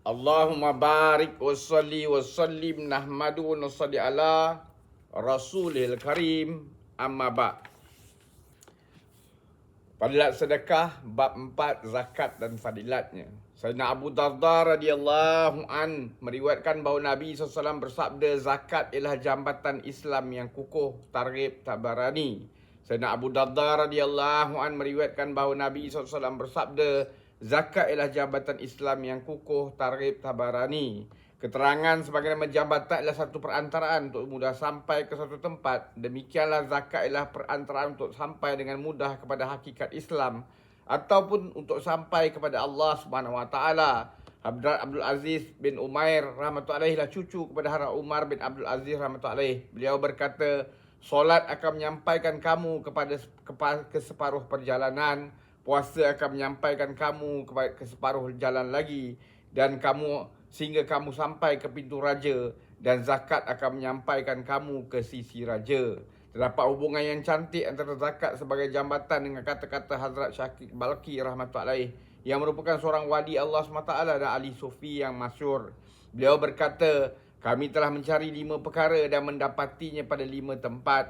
Allahumma barik wa salli wa sallim nahmadu wa salli ala Rasulil Karim, amma ba'. Fadilat sedekah bab 4, zakat dan fadilatnya. Sayyidina Abu Darda radhiyallahu an meriwayatkan bahawa Nabi SAW bersabda, zakat ialah jambatan Islam yang kukuh. Targhib Tabarani. Sayyidina Abu Darda radhiyallahu an meriwayatkan bahawa Nabi SAW bersabda, zakat ialah jambatan Islam yang kukuh. Targhib Tabarani. Keterangan sebagai nama jambatan ialah satu perantaraan untuk mudah sampai ke satu tempat. Demikianlah zakat ialah perantaraan untuk sampai dengan mudah kepada hakikat Islam ataupun untuk sampai kepada Allah Subhanahu Wa Taala. Hadrat Abdul Aziz bin Umair rahmatullahi lah cucu kepada Hadrat Umar bin Abdul Aziz rahmatullahi. Beliau berkata, solat akan menyampaikan kamu ke separuh perjalanan, puasa akan menyampaikan kamu ke separuh jalan lagi, dan sehingga kamu sampai ke pintu raja, dan zakat akan menyampaikan kamu ke sisi raja. Terdapat hubungan yang cantik antara zakat sebagai jambatan dengan kata-kata Hazrat Syakir Balki rahmatullahi yang merupakan seorang wali Allah SWT dan ahli sufi yang masyhur. Beliau berkata, kami telah mencari 5 perkara dan mendapatinya pada 5 tempat.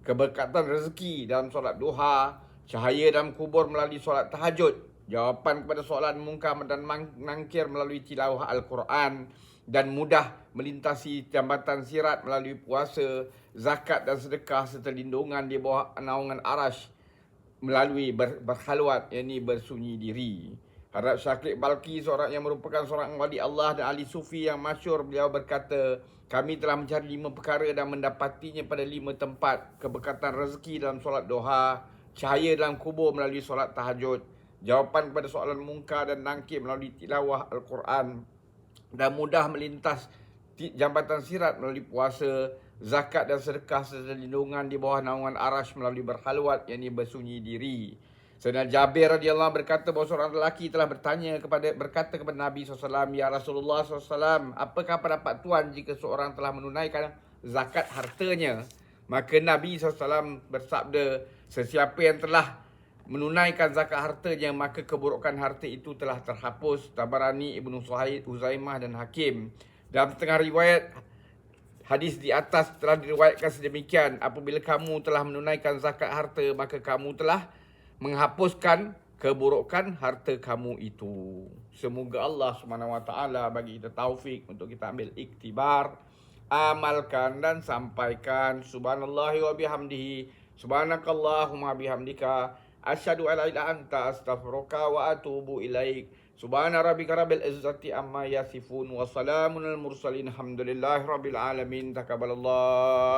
Keberkatan rezeki dalam solat duha, cahaya dalam kubur melalui solat tahajud, jawapan kepada soalan mungkar dan mangkir melalui tilawah Al-Quran, dan mudah melintasi jambatan sirat melalui puasa, zakat dan sedekah, serta lindungan di bawah naungan arash melalui berkhalwat, yakni bersunyi diri. Hadrat Syakir Balki, seorang yang merupakan seorang wali Allah dan ahli sufi yang masyhur, beliau berkata, kami telah mencari 5 perkara dan mendapatinya pada 5 tempat. Keberkatan rezeki dalam solat duha, cahaya dalam kubur melalui solat tahajud, jawapan kepada soalan mungkar dan nangkir melalui tilawah Al-Quran, dan mudah melintas jambatan sirat melalui puasa, zakat dan sedekah, serta lindungan di bawah naungan arash melalui berkhalwat, yakni bersunyi diri. Sayyidina Jabir radhiyallahu berkata bahawa seorang lelaki telah berkata kepada Nabi SAW, ya Rasulullah SAW, apakah pendapat Tuan jika seorang telah menunaikan zakat hartanya? Maka Nabi SAW bersabda, sesiapa yang telah menunaikan zakat hartanya, maka keburukan harta itu telah terhapus. Tabarani, Ibnu Suhaid, Uzaimah dan Hakim. Dalam setengah riwayat hadis di atas telah diriwayatkan sedemikian, apabila kamu telah menunaikan zakat harta, maka kamu telah menghapuskan keburukan harta kamu itu. Semoga Allah SWT bagi kita taufik untuk kita ambil iktibar, amalkan dan sampaikan. Subhanallahi wa bihamdihi, subhanakallahumma bihamdika, asyhadu an la ilaha illa anta, astaghfiruka wa atubu ilaik. Subhana rabbika rabbil izzati amma yasifun wa salamun al mursalin, alhamdulillahi rabbil alamin. Taqabbalallah.